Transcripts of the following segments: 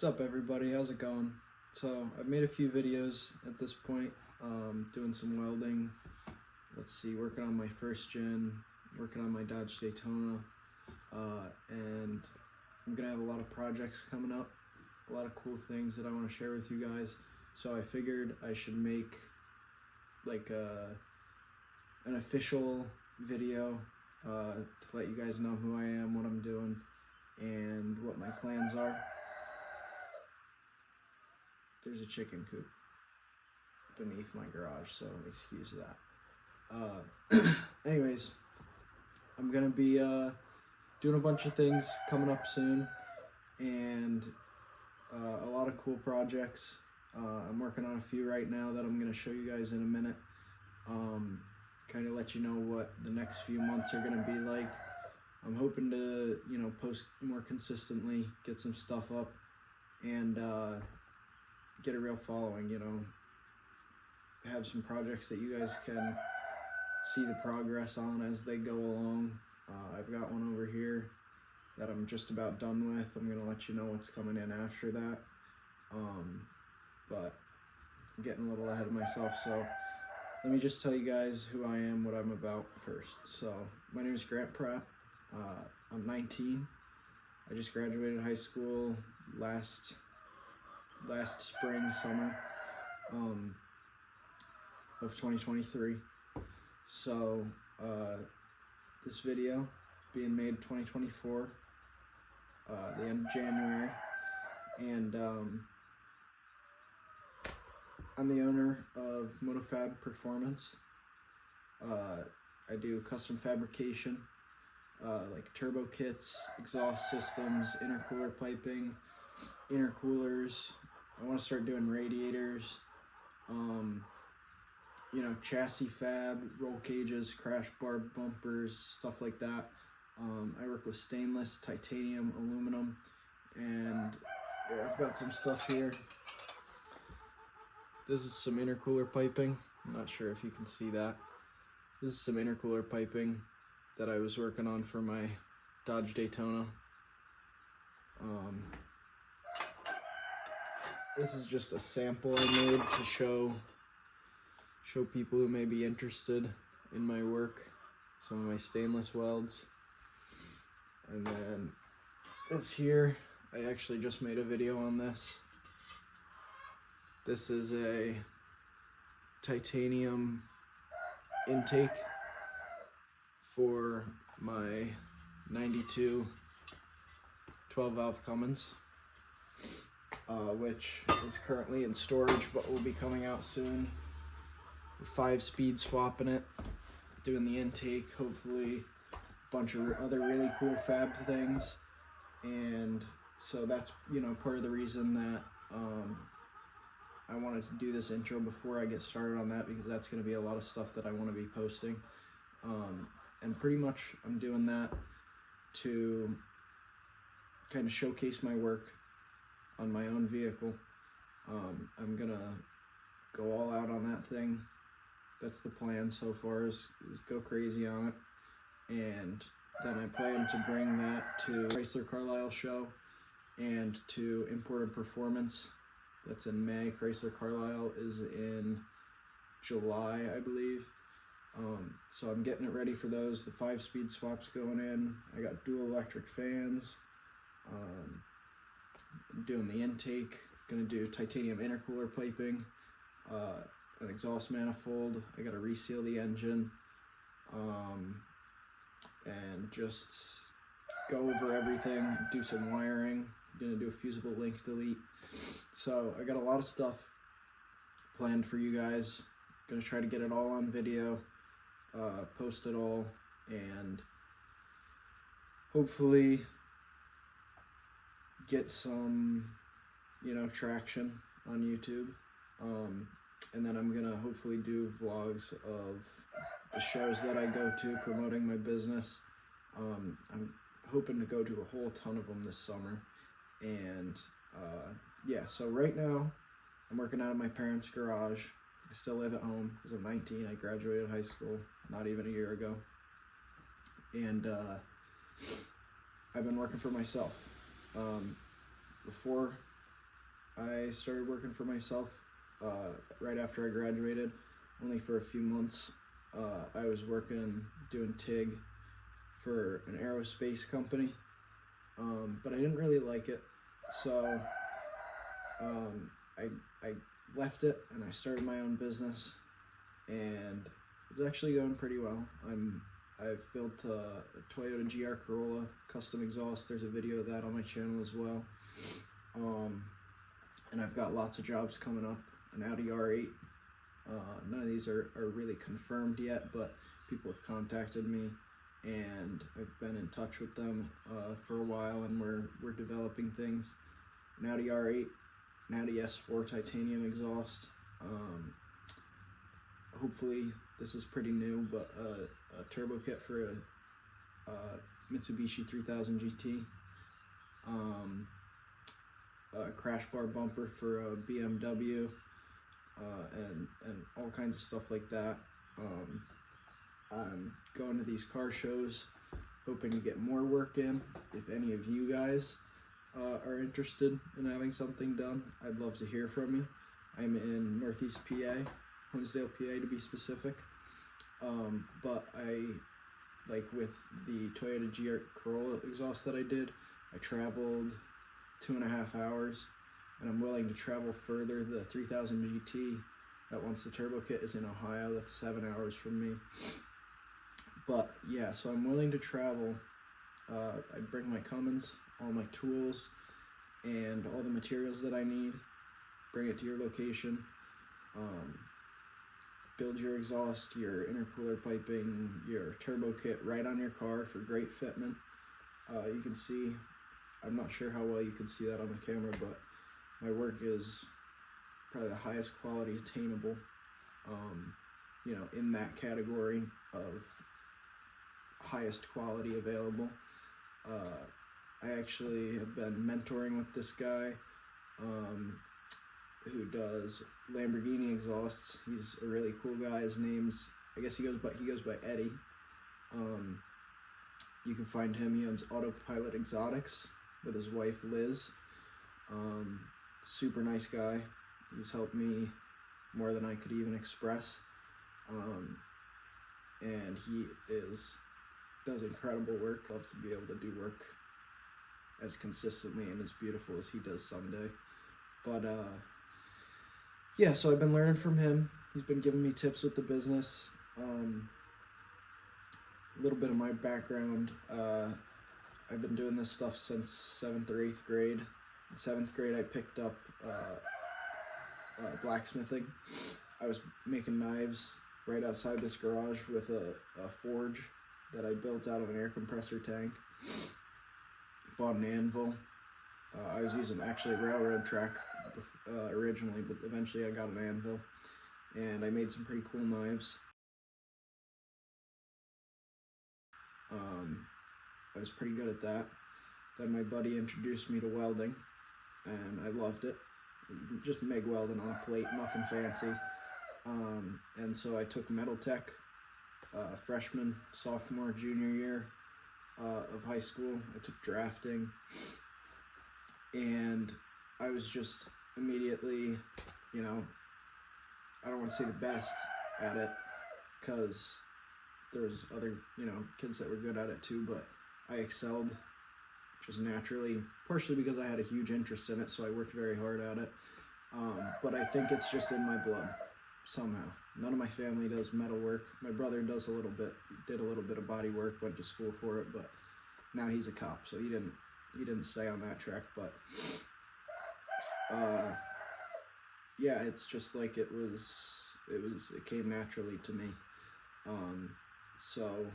What's up, everybody? How's it going? So I've made a few videos at this point, doing some welding. Let's see, working on my first gen, working on my Dodge Daytona, and I'm gonna have a lot of projects coming up, a lot of cool things that I want to share with you guys. So I figured I should make like an official video to let you guys know who I am, what I'm doing, and what my plans are. There's a chicken coop beneath my garage, so excuse that. Anyways, I'm gonna be doing a bunch of things coming up soon, and a lot of cool projects. I'm working on a few right now that I'm gonna show you guys in a minute. Kind of let you know what the next few months are gonna be like. I'm hoping to, post more consistently, get some stuff up, and get a real following, have some projects that you guys can see the progress on as they go along. I've got one over here that I'm just about done with. I'm gonna let you know what's coming in after that. But I'm getting a little ahead of myself, so let me just tell you guys who I am, what I'm about first. So my name is Pratt. I'm 19. I just graduated high school last summer of 2023. So this video being made 2024, the end of January, and I'm the owner of Pratt Performance. I do custom fabrication, like turbo kits, exhaust systems, intercooler piping, intercoolers. I want to start doing radiators, chassis fab, roll cages, crash bar bumpers, stuff like that. I work with stainless, titanium, aluminum, and I've got some stuff here. This is some intercooler piping. I'm not sure if you can see that. This is some intercooler piping that I was working on for my Dodge Daytona. This is just a sample I made to show people who may be interested in my work, some of my stainless welds. And then this here, I actually just made a video on this. This is a titanium intake for my 92 12-valve Cummins, which is currently in storage but will be coming out soon. 5-speed swapping it, doing the intake, hopefully a bunch of other really cool fab things. And so that's part of the reason that I wanted to do this intro before I get started on that, because that's going to be a lot of stuff that I want to be posting. And pretty much I'm doing that to kind of showcase my work on my own vehicle. I'm gonna go all out on that thing. That's the plan so far, is go crazy on it. And then I plan to bring that to Chrysler Carlisle show and to Import & Performance. That's in May. Chrysler Carlisle is in July, I believe. So I'm getting it ready for those. The 5-speed swap's going in. I got dual electric fans. I'm doing the intake. Gonna do titanium intercooler piping, an exhaust manifold. I gotta reseal the engine, and just go over everything, do some wiring. Gonna do a fusible link delete. So I got a lot of stuff planned for you guys. Gonna try to get it all on video, post it all, and hopefully get some traction on YouTube. And then I'm gonna hopefully do vlogs of the shows that I go to promoting my business. I'm hoping to go to a whole ton of them this summer. And yeah, so right now I'm working out of my parents' garage. I still live at home because I'm 19. I graduated high school not even a year ago. And I've been working for myself. Before I started working for myself right after I graduated, only for a few months. I was working doing TIG for an aerospace company, but I didn't really like it, so I left it and I started my own business, and it's actually going pretty well. I've built a Toyota GR Corolla custom exhaust. There's a video of that on my channel as well. And I've got lots of jobs coming up. An Audi R8. None of these are really confirmed yet, but people have contacted me, and I've been in touch with them for a while, and we're developing things. An Audi R8, an Audi S4 titanium exhaust. Hopefully this is pretty new, but a turbo kit for a Mitsubishi 3000 GT. A crash bar bumper for a BMW, and all kinds of stuff like that. I'm going to these car shows, hoping to get more work in. If any of you guys are interested in having something done, I'd love to hear from you. I'm in Northeast PA, Honesdale, PA to be specific. But like with the Toyota GR Corolla exhaust that I did, I traveled 2.5 hours, and I'm willing to travel further. The 3000 GT, that once the turbo kit is in Ohio, that's 7 hours from me. But yeah, so I'm willing to travel. I bring my Cummins, all my tools, and all the materials that I need, bring it to your location, build your exhaust, your intercooler piping, your turbo kit right on your car for great fitment. You can see, I'm not sure how well you can see that on the camera, but my work is probably the highest quality attainable, you know, in that category of highest quality available. I actually have been mentoring with this guy who does Lamborghini exhausts. He's a really cool guy. His name's, I guess he goes by Eddie. You can find him. He owns Autopilot Exotics with his wife Liz. Super nice guy. He's helped me more than I could even express. And he does incredible work. Love to be able to do work as consistently and as beautiful as he does someday. But yeah, so I've been learning from him. He's been giving me tips with the business. A little bit of my background. I've been doing this stuff since 7th or 8th grade. In 7th grade, I picked up blacksmithing. I was making knives right outside this garage with a forge that I built out of an air compressor tank. Bought an anvil. I was using actually a railroad track originally, but eventually I got an anvil, and I made some pretty cool knives. I was pretty good at that. Then my buddy introduced me to welding, and I loved it. Just MIG welding on a plate, nothing fancy. And so I took metal tech, freshman, sophomore, junior year of high school. I took drafting, and I was just immediately, you know, I don't want to say the best at it, because there was other, you know, kids that were good at it too, but I excelled just naturally, partially because I had a huge interest in it, so I worked very hard at it. But I think it's just in my blood somehow. None of my family does metal work. My brother does a little bit, did a little bit of body work, went to school for it, but now he's a cop, so he didn't stay on that track. But yeah, it's just like it came naturally to me. So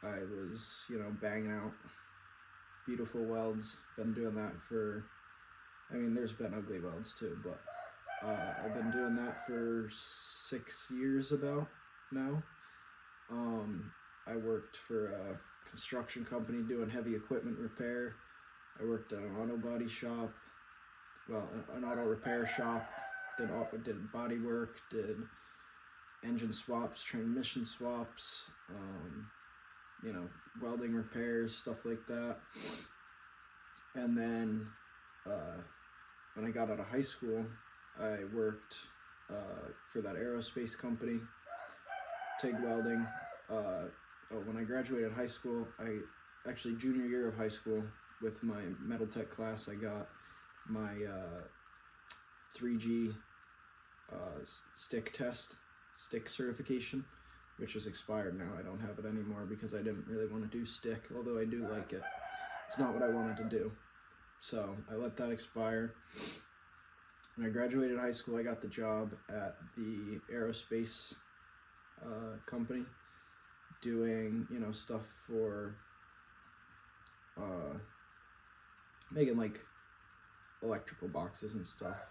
I was, you know, banging out beautiful welds. Been doing that for, I mean, there's been ugly welds too, but I've been doing that for 6 years about now. I worked for a construction company doing heavy equipment repair. I worked at an auto body shop, well, an auto repair shop, did body work, did engine swaps, transmission swaps, you know, welding repairs, stuff like that. And then when I got out of high school, I worked for that aerospace company, TIG welding. When I graduated high school, actually junior year of high school, with my metal tech class, I got my 3G stick certification, which is expired now. I don't have it anymore because I didn't really want to do stick, although I do like it. It's not what I wanted to do, so I let that expire. When I graduated high school, I got the job at the aerospace company, doing, you know, stuff for making like electrical boxes and stuff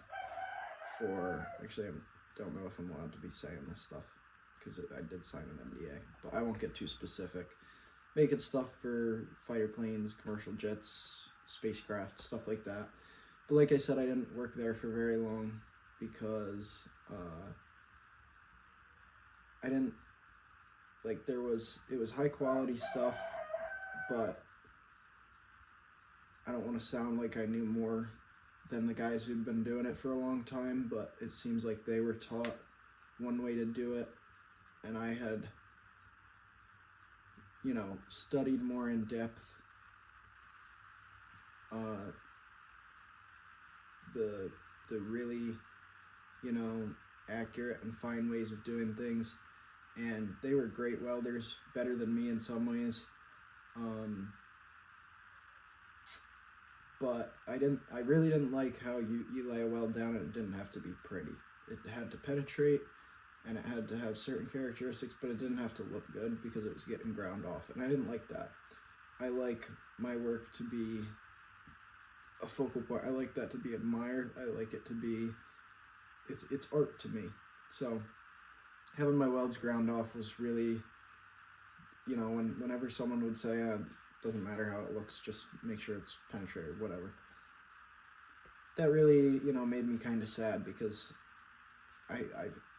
for, actually I don't know if I'm allowed to be saying this stuff because I did sign an NDA, but I won't get too specific. Making stuff for fighter planes, commercial jets, spacecraft, stuff like that. But like I said, I didn't work there for very long because I didn't, like, it was high quality stuff, but I don't want to sound like I knew more than the guys who'd been doing it for a long time, but it seems like they were taught one way to do it, and I had, you know, studied more in depth the really, you know, accurate and fine ways of doing things, and they were great welders, better than me in some ways. But I really didn't like how you lay a weld down and it didn't have to be pretty. It had to penetrate, and it had to have certain characteristics, but it didn't have to look good because it was getting ground off, and I didn't like that. I like my work to be a focal point. I like that to be admired. I like it to be, it's art to me. So having my welds ground off was really, you know, whenever someone would say, doesn't matter how it looks, just make sure it's penetrated, whatever. That really, you know, made me kind of sad because I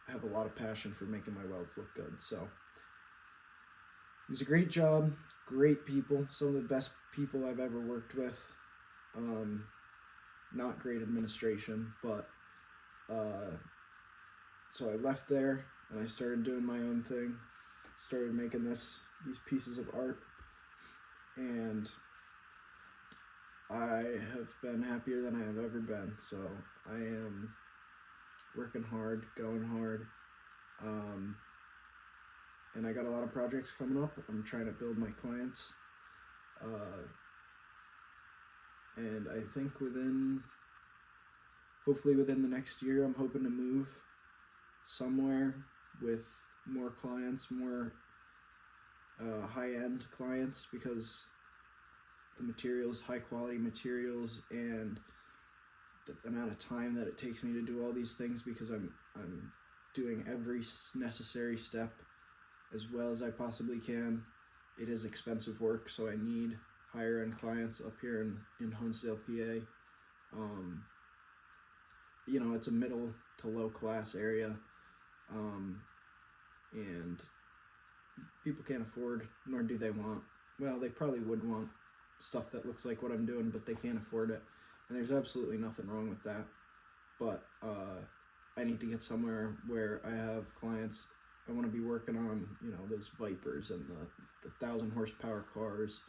have a lot of passion for making my welds look good. So it was a great job, great people, some of the best people I've ever worked with. Not great administration, but so I left there and I started doing my own thing, started making these pieces of art, and I have been happier than I have ever been. So I am working hard, going hard, and I got a lot of projects coming up. I'm trying to build my clients, and I think hopefully within the next year, I'm hoping to move somewhere with more clients, more high-end clients, because the materials, high quality materials, and the amount of time that it takes me to do all these things, because I'm doing every necessary step as well as I possibly can. It is expensive work, so I need higher end clients up here in Honesdale, PA. You know, it's a middle to low class area, and people can't afford, nor do they want, well, they probably would want stuff that looks like what I'm doing, but they can't afford it, and there's absolutely nothing wrong with that. But I need to get somewhere where I have clients. I want to be working on, you know, those Vipers and the 1,000 horsepower cars,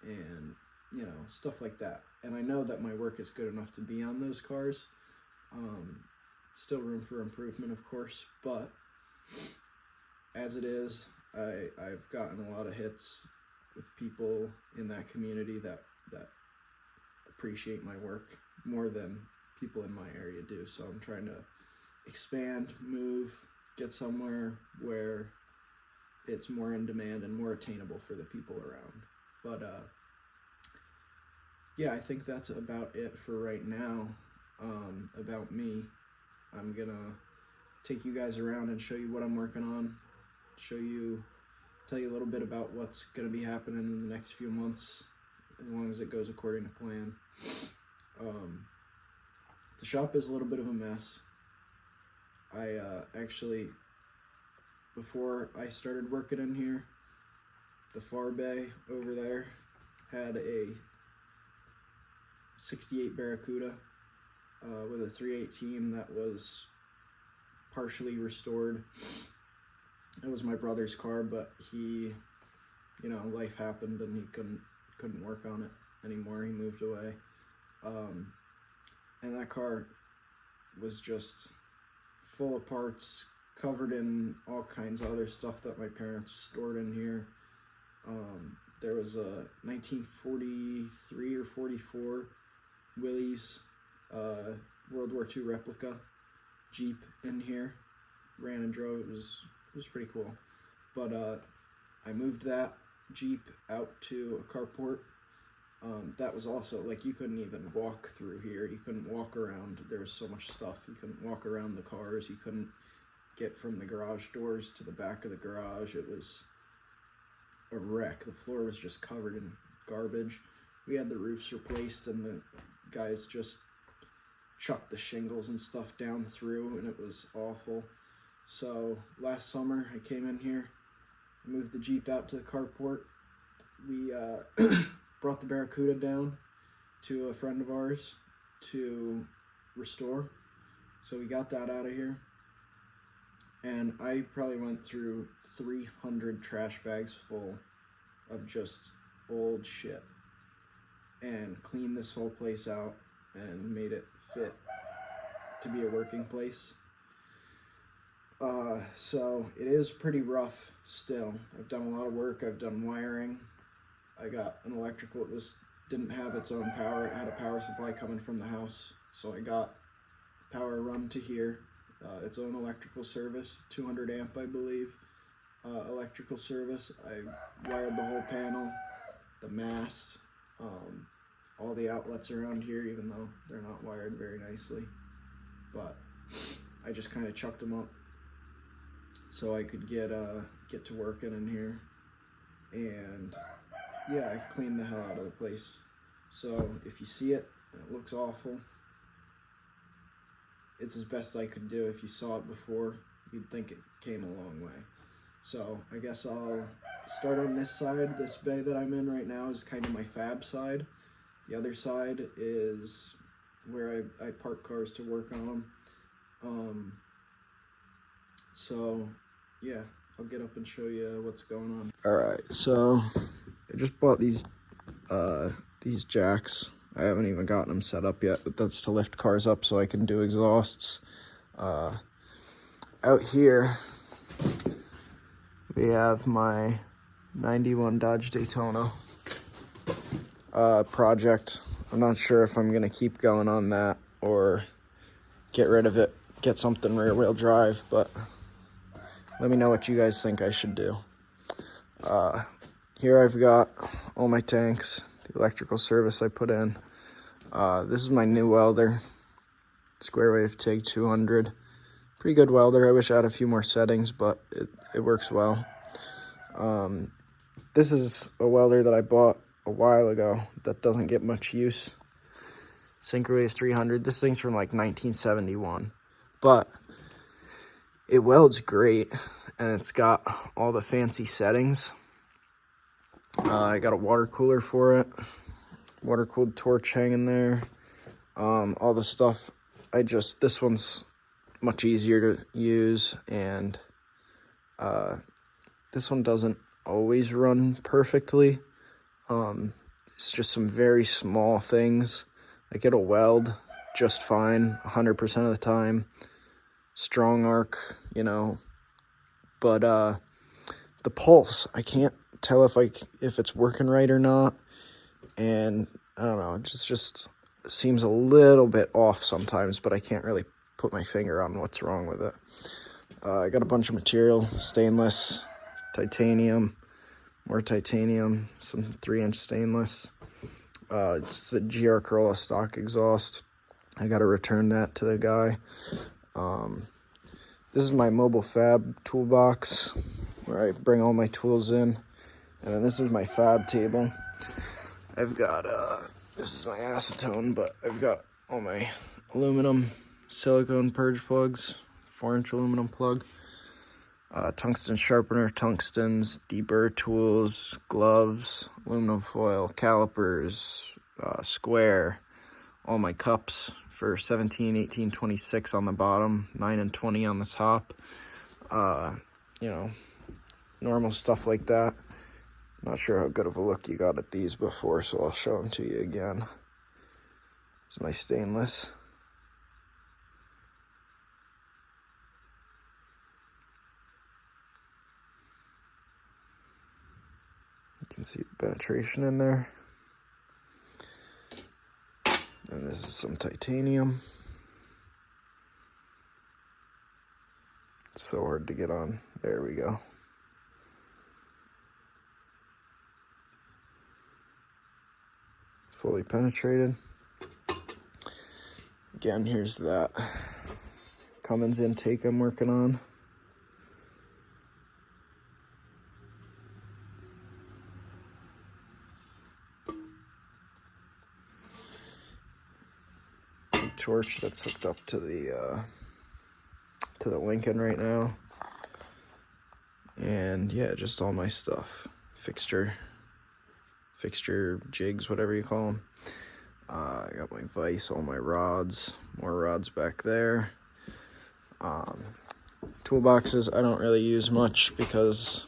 and, you know, stuff like that. And I know that my work is good enough to be on those cars. Still room for improvement, of course, but as it is, I've gotten a lot of hits with people in that community that appreciate my work more than people in my area do. So I'm trying to expand, move, get somewhere where it's more in demand and more attainable for the people around. But yeah, I think that's about it for right now. About me, I'm gonna take you guys around and show you what I'm working on, tell you a little bit about what's gonna be happening in the next few months, as long as it goes according to plan. The shop is a little bit of a mess. I actually, before I started working in here, the far bay over there had a 68 Barracuda, with a 318 that was partially restored. It was my brother's car, but he, you know, life happened and he couldn't work on it anymore. He moved away. And that car was just full of parts, covered in all kinds of other stuff that my parents stored in here. There was a 1943 or 44 Willys World War II replica Jeep in here. Ran and drove. It was pretty cool. But I moved that Jeep out to a carport. That was also, like, you couldn't even walk through here. You couldn't walk around. There was so much stuff. You couldn't walk around the cars. You couldn't get from the garage doors to the back of the garage. It was a wreck. The floor was just covered in garbage. We had the roofs replaced, and the guys just chucked the shingles and stuff down through, and it was awful. So last summer I came in here, moved the Jeep out to the carport. We brought the Barracuda down to a friend of ours to restore. So we got that out of here, and I probably went through 300 trash bags full of just old shit and cleaned this whole place out and made it fit to be a working place. So it is pretty rough still. I've done a lot of work. I've done wiring. I got an electrical. This didn't have its own power. It had a power supply coming from the house. So I got power run to here. Its own electrical service, 200 amp, I believe. Electrical service. I wired the whole panel, the mast, all the outlets around here, even though they're not wired very nicely. But I just kind of chucked them up so I could get to working in here. And yeah, I've cleaned the hell out of the place. So if you see it, it looks awful. It's as best I could do. If you saw it before, you'd think it came a long way. So I guess I'll start on this side. This bay that I'm in right now is kind of my fab side. The other side is where I park cars to work on them. So yeah, I'll get up and show you what's going on. All right, so I just bought these jacks. I haven't even gotten them set up yet, but that's to lift cars up so I can do exhausts. Out here, we have my 91 Dodge Daytona project. I'm not sure if I'm going to keep going on that or get rid of it, get something rear-wheel drive, but let me know what you guys think I should do. Here I've got all my tanks, the electrical service I put in. This is my new welder, Square Wave TIG 200. Pretty good welder. I wish I had a few more settings, but it works well. This is a welder that I bought a while ago that doesn't get much use. Synchros 300. This thing's from like 1971, but it welds great, and it's got all the fancy settings. I got a water cooler for it, water-cooled torch hanging there, all the stuff. This one's much easier to use, and this one doesn't always run perfectly. It's just some very small things. Like, it'll weld just fine 100% of the time. Strong arc, you know, but the pulse, I can't tell if it's working right or not, and I don't know, it just seems a little bit off sometimes, but I can't really put my finger on what's wrong with it. I got a bunch of material: stainless, titanium, more titanium, some 3-inch stainless. It's the GR Corolla stock exhaust. I got to return that to the guy. This is my mobile fab toolbox where I bring all my tools in. And then this is my fab table. I've got, this is my acetone, but I've got all my aluminum silicone purge plugs, 4-inch aluminum plug, tungsten sharpener, tungstens, deburr tools, gloves, aluminum foil, calipers, square, all my cups for 17, 18, 26 on the bottom, 9 and 20 on the top. You know, normal stuff like that. Not sure how good of a look you got at these before, so I'll show them to you again. It's my stainless. You can see the penetration in there. And this is some titanium. It's so hard to get on. There we go. Fully penetrated. Again, here's that Cummins intake I'm working on. Big torch that's hooked up to the Lincoln right now. And yeah, just all my stuff. Fixture jigs, whatever you call them. I got my vise, all my rods, more rods back there. Toolboxes I don't really use much because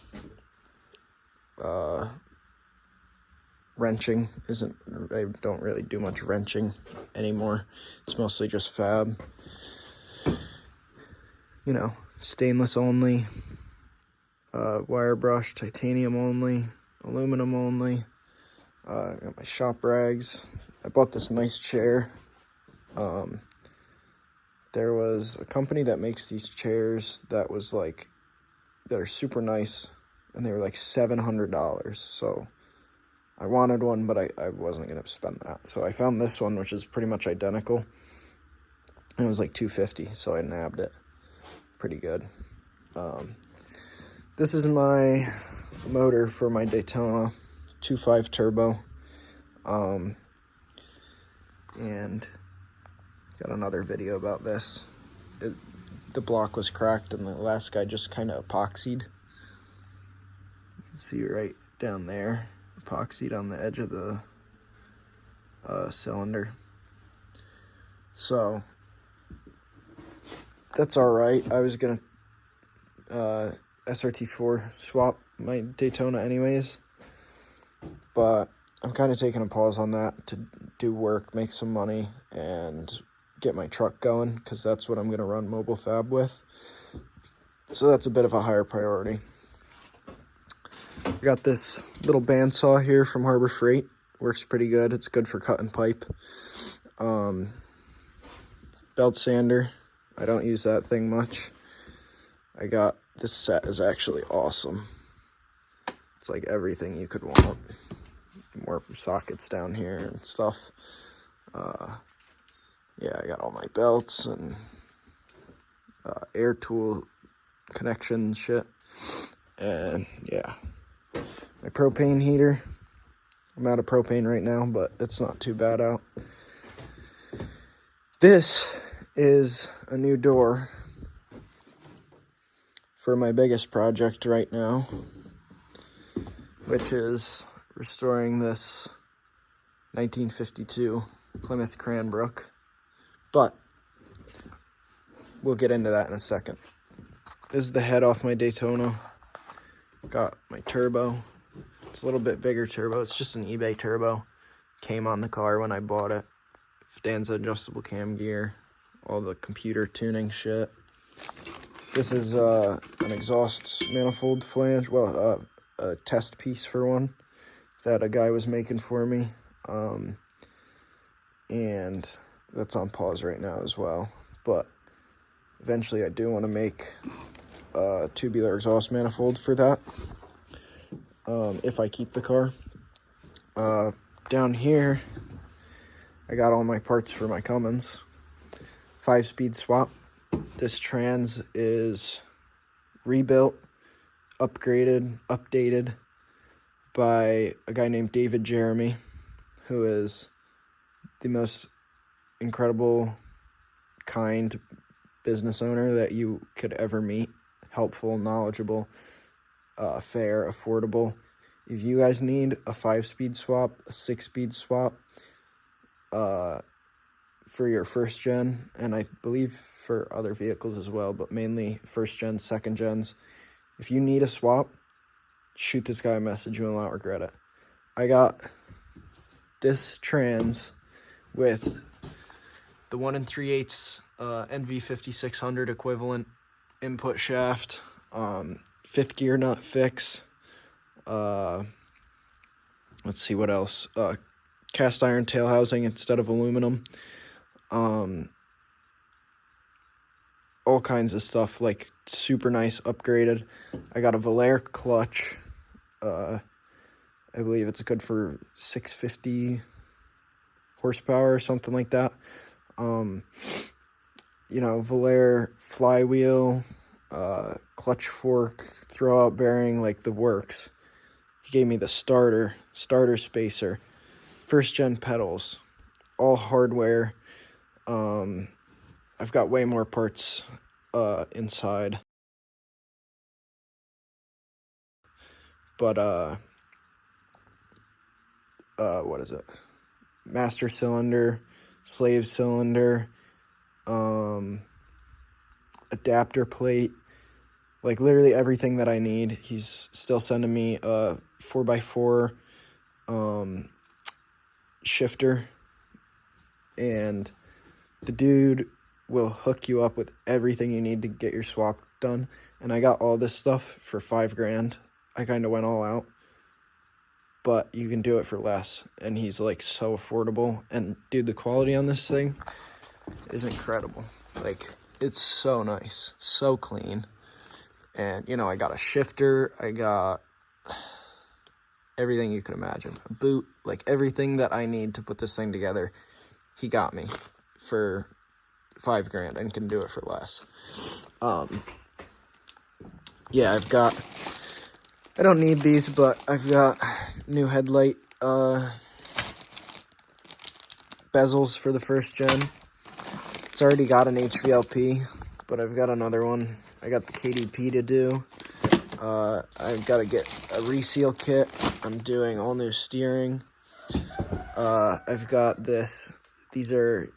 wrenching isn't, I don't really do much wrenching anymore. It's mostly just fab. You know, stainless only, wire brush, titanium only, aluminum only. I got my shop rags. I bought this nice chair. There was a company that makes these chairs that are super nice, and they were like $700. So I wanted one, but I wasn't gonna spend that. So I found this one, which is pretty much identical, and it was like $250. So I nabbed it. Pretty good. This is my motor for my Daytona 2.5 turbo. And got another video about this. The block was cracked and the last guy just kind of epoxied. You can see right down there, epoxied on the edge of the cylinder. So that's all right. I was gonna SRT4 swap my Daytona anyways, but I'm kind of taking a pause on that to do work, make some money, and get my truck going, because that's what I'm going to run mobile fab with. So that's a bit of a higher priority. I got this little bandsaw here from Harbor Freight. Works pretty good. It's good for cutting pipe. Belt sander. I don't use that thing much. I got this set is actually awesome. It's like everything you could want. More sockets down here and stuff. Yeah, I got all my belts and air tool connection shit. And yeah, my propane heater. I'm out of propane right now, but it's not too bad out. This is a new door for my biggest project right now, which is restoring this 1952 Plymouth Cranbrook. But we'll get into that in a second. This is the head off my Daytona. Got my turbo. It's a little bit bigger turbo. It's just an eBay turbo. Came on the car when I bought it. Stanza adjustable cam gear. All the computer tuning shit. This is an exhaust manifold flange. Well, a test piece for one that a guy was making for me. And that's on pause right now as well. But eventually I do want to make a tubular exhaust manifold for that. If I keep the car. Down here, I got all my parts for my Cummins. 5-speed swap. This trans is rebuilt, upgraded, updated by a guy named David Jeremy, who is the most incredible, kind business owner that you could ever meet. Helpful, knowledgeable, fair, affordable. If you guys need a 5-speed swap, a 6-speed swap, for your first gen, and I believe for other vehicles as well, but mainly first gen, second gens. If you need a swap, shoot this guy a message. You will not regret it. I got this trans with the 1 3/8 NV5600 equivalent input shaft, 5th gear nut fix. Let's see what else. Cast iron tail housing instead of aluminum. All kinds of stuff, like super nice, upgraded. I got a Valère clutch. I believe it's good for 650 horsepower or something like that. Valère flywheel, clutch fork, throwout bearing, like the works. He gave me the starter spacer, first gen pedals, all hardware. I've got way more parts inside. But what is it? Master cylinder, slave cylinder, adapter plate, like literally everything that I need. He's still sending me a 4x4 shifter, and the dude will hook you up with everything you need to get your swap done. And I got all this stuff for $5,000. I kind of went all out, but you can do it for less, and he's like so affordable. And dude, the quality on this thing is incredible. Like, it's so nice, so clean. And I got a shifter, I got everything you could imagine, a boot, like everything that I need to put this thing together. He got me for $5,000 and can do it for less. Yeah, I don't need these, but I've got new headlight bezels for the first gen. It's already got an HVLP, but I've got another one. I got the KDP to do. I've got to get a reseal kit. I'm doing all new steering. I've got this. These are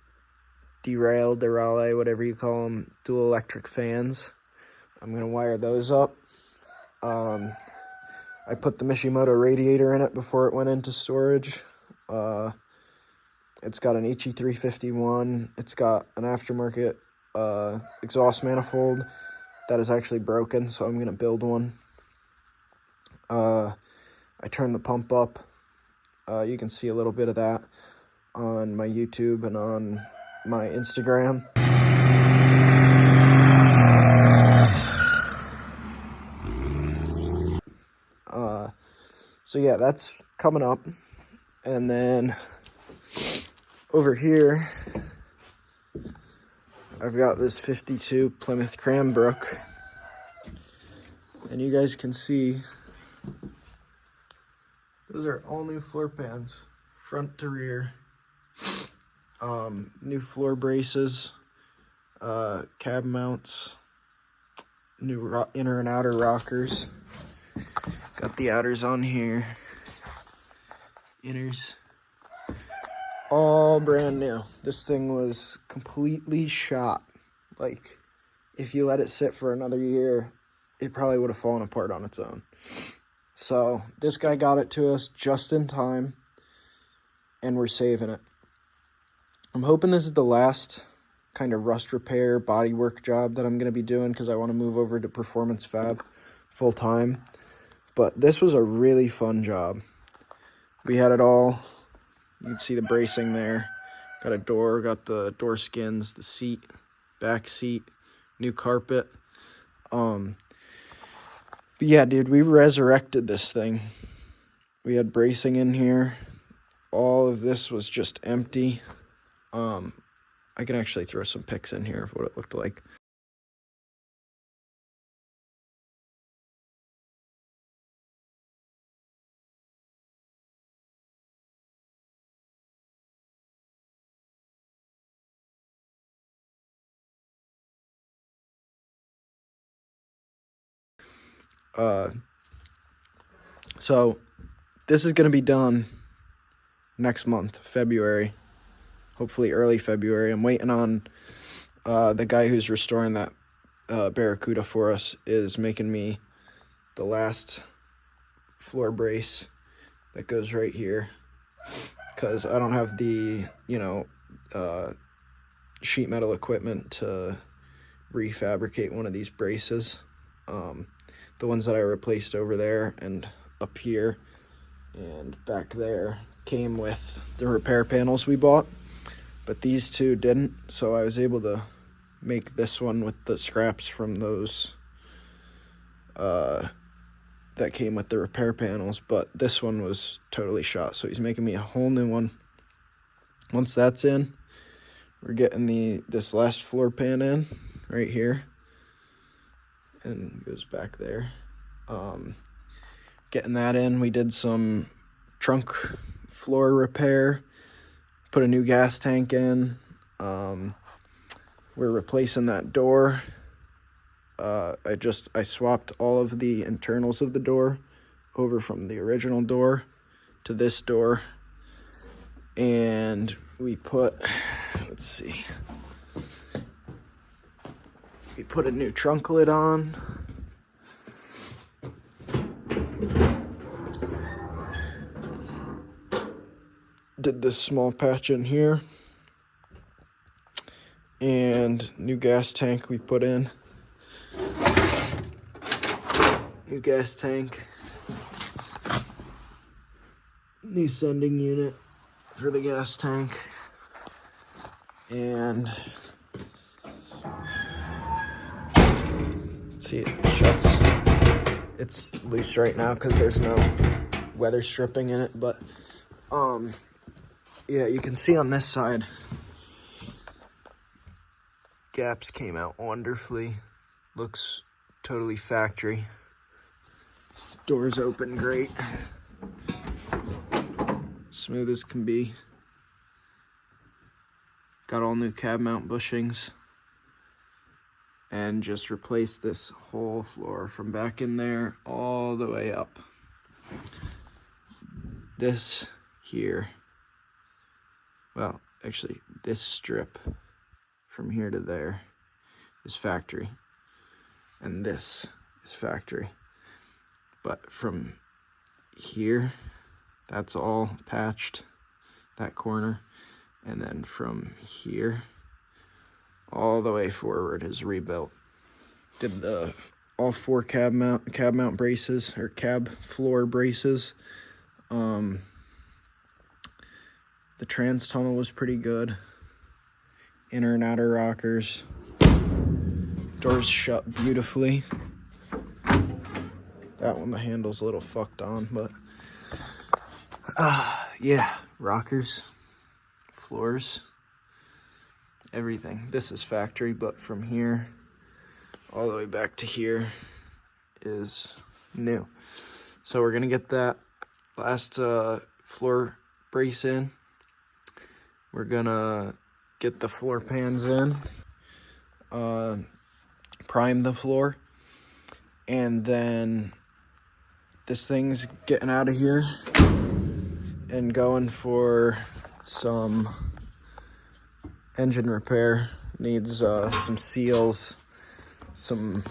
derailleur, whatever you call them, dual electric fans. I'm going to wire those up. I put the Mishimoto radiator in it before it went into storage. It's got an HE351. It's got an aftermarket exhaust manifold that is actually broken, so I'm going to build one. I turned the pump up. You can see a little bit of that on my YouTube and on my Instagram. So yeah, that's coming up. And then over here, I've got this 52 Plymouth Cranbrook. And you guys can see, those are all new floor pans, front to rear. New floor braces, cab mounts, new inner and outer rockers. Got the outers on here. Inners. All brand new. This thing was completely shot. Like, if you let it sit for another year, it probably would have fallen apart on its own. So, this guy got it to us just in time, and we're saving it. I'm hoping this is the last kind of rust repair bodywork job that I'm going to be doing, because I want to move over to Performance Fab full time. But this was a really fun job. We had it all. You can see the bracing there. Got a door, got the door skins, the seat, back seat, new carpet. But yeah, dude, we resurrected this thing. We had bracing in here. All of this was just empty. I can actually throw some pics in here of what it looked like. So this is going to be done next month, February. hopefully early February. I'm waiting on the guy who's restoring that Barracuda for us is making me the last floor brace that goes right here, because I don't have the, sheet metal equipment to refabricate one of these braces. The ones that I replaced over there and up here and back there came with the repair panels we bought, but these two didn't, so I was able to make this one with the scraps from those that came with the repair panels, but this one was totally shot, so he's making me a whole new one. Once that's in, we're getting this last floor pan in right here, and goes back there. Getting that in, we did some trunk floor repair, put a new gas tank in. We're replacing that door. I swapped all of the internals of the door over from the original door to this door, and we put, we put a new trunk lid on. Did this small patch in here, and new gas tank we put in. New gas tank, new sending unit for the gas tank, and see, it shuts. It's loose right now because there's no weather stripping in it, but yeah, you can see on this side, gaps came out wonderfully. Looks totally factory. Doors open great. Smooth as can be. Got all new cab mount bushings. And just replaced this whole floor from back in there all the way up. This here, well, actually, this strip from here to there is factory. And this is factory. But from here, that's all patched, that corner. And then from here, all the way forward is rebuilt. Did all 4 cab mount braces, or cab floor braces. The trans tunnel was pretty good. Inner and outer rockers. Doors shut beautifully. That one, the handle's a little fucked on, but yeah, rockers, floors, everything. This is factory, but from here all the way back to here is new. So we're gonna get that last floor brace in. We're gonna get the floor pans in, prime the floor, and then this thing's getting out of here and going for some engine repair. Needs some seals, some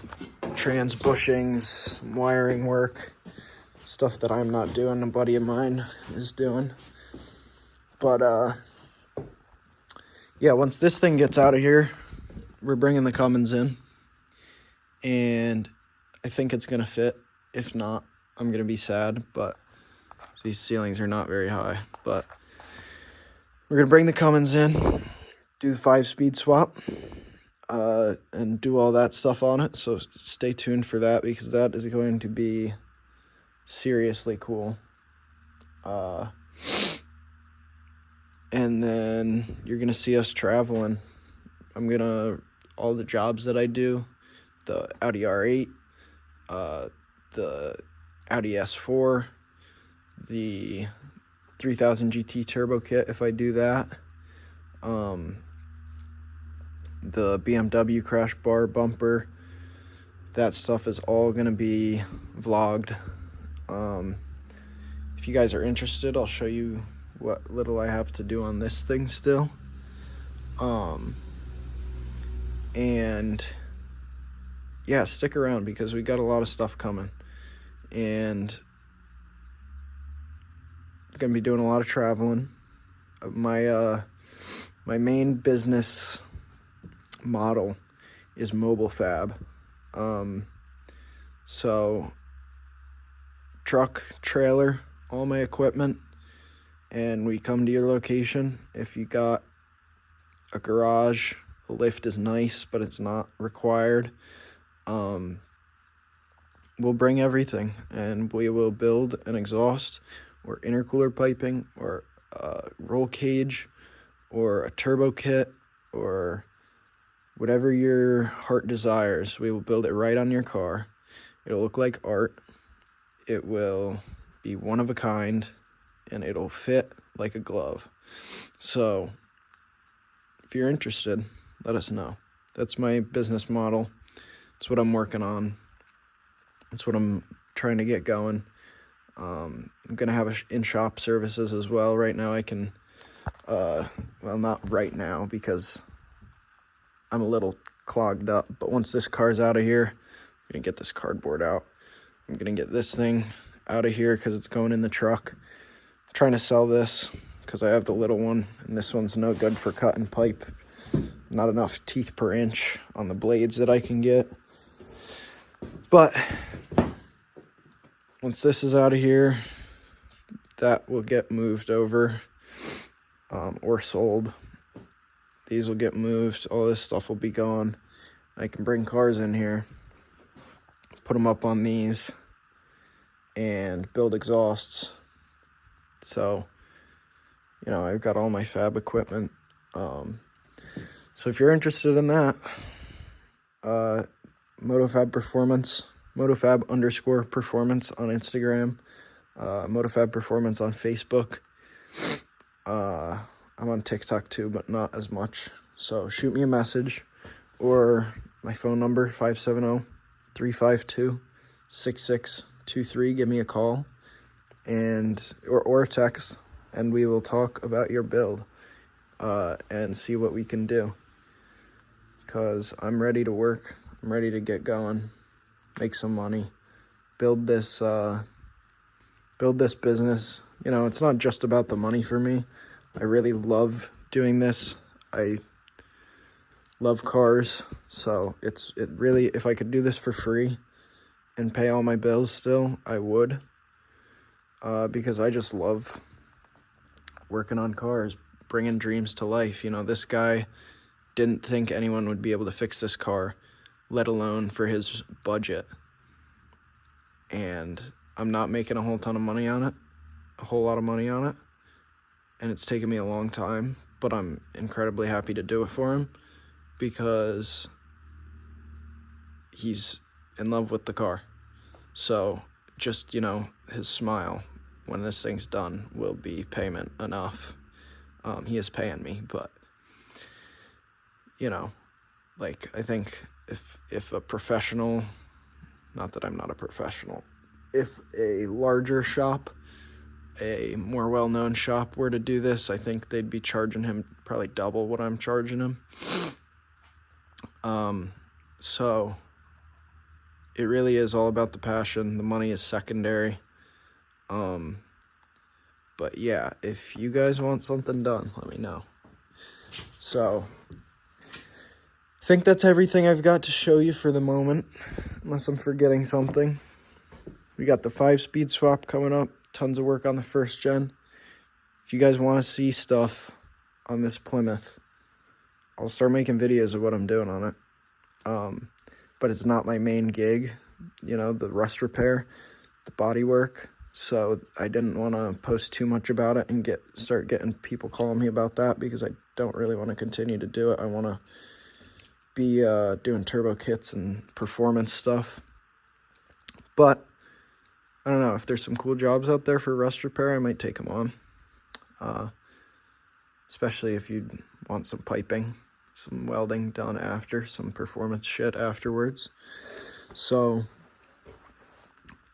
trans bushings, some wiring work, stuff that I'm not doing, a buddy of mine is doing. But yeah, once this thing gets out of here, we're bringing the Cummins in, and I think it's gonna fit. If not, I'm gonna be sad, but these ceilings are not very high. But we're gonna bring the Cummins in, do the 5-speed swap, and do all that stuff on it. So stay tuned for that, because that is going to be seriously cool. And then you're gonna see us traveling. All the jobs that I do, the Audi R8, the Audi S4, the 3000 GT turbo kit if I do that, the BMW crash bar bumper, that stuff is all gonna be vlogged. If you guys are interested, I'll show you what little I have to do on this thing still. And yeah, stick around because we got a lot of stuff coming. And I'm gonna be doing a lot of traveling. My main business model is mobile fab. So truck, trailer, all my equipment, and we come to your location. If you got a garage, a lift is nice, but it's not required. We'll bring everything, and we will build an exhaust or intercooler piping or a roll cage or a turbo kit or whatever your heart desires. We will build it right on your car. It'll look like art. It will be one of a kind, and it'll fit like a glove. So if you're interested, let us know. That's my business model. That's what I'm working on. That's what I'm trying to get going. I'm going to have in-shop services as well. Right now I can, well, not right now because I'm a little clogged up. But once this car's out of here, I'm going to get this cardboard out. I'm going to get this thing out of here because it's going in the truck. I'm trying to sell this because I have the little one, and this one's no good for cutting pipe. Not enough teeth per inch on the blades that I can get. But once this is out of here, that will get moved over or sold. These will get moved. All this stuff will be gone. I can bring cars in here, put them up on these, and build exhausts. So, you know, I've got all my fab equipment. So if you're interested in that, MotoFab Performance, MotoFab_Performance on Instagram, MotoFab Performance on Facebook. I'm on TikTok too, but not as much. So shoot me a message or my phone number, 570-352-6623. Give me a call and or a text, and we will talk about your build and see what we can do. Because I'm ready to work. I'm ready to get going, make some money, build this business. You know, it's not just about the money for me. I really love doing this. I love cars, so it really, if I could do this for free and pay all my bills still, I would, because I just love working on cars, bringing dreams to life. You know, this guy didn't think anyone would be able to fix this car, let alone for his budget. And I'm not making a whole lot of money on it. And it's taken me a long time, but I'm incredibly happy to do it for him because he's in love with the car. So just, you know, his smile when this thing's done will be payment enough. He is paying me, but, you know, like, I think if a professional, not that I'm not a professional, if a larger shop, a more well-known shop were to do this, I think they'd be charging him probably double what I'm charging him. So it really is all about the passion. The money is secondary. But yeah, if you guys want something done, let me know. So I think that's everything I've got to show you for the moment, unless I'm forgetting something. We got the 5-speed swap coming up. Tons of work on the first gen. If you guys want to see stuff on this Plymouth, I'll start making videos of what I'm doing on it. But it's not my main gig, you know, the rust repair, the body work. So I didn't want to post too much about it and start getting people calling me about that, because I don't really want to continue to do it. I want to be doing turbo kits and performance stuff. But I don't know, if there's some cool jobs out there for rust repair, I might take them on. Especially if you want some piping, some welding done after, some performance shit afterwards. So,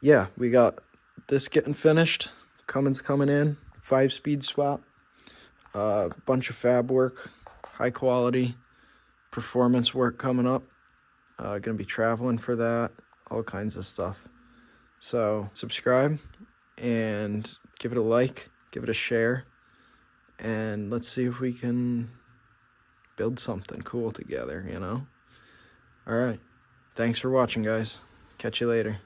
yeah, we got this getting finished. Cummins coming in, 5-speed swap. Bunch of fab work, high quality performance work coming up. Gonna be traveling for that, all kinds of stuff. So subscribe and give it a like, give it a share, and let's see if we can build something cool together, you know? All right. Thanks for watching, guys. Catch you later.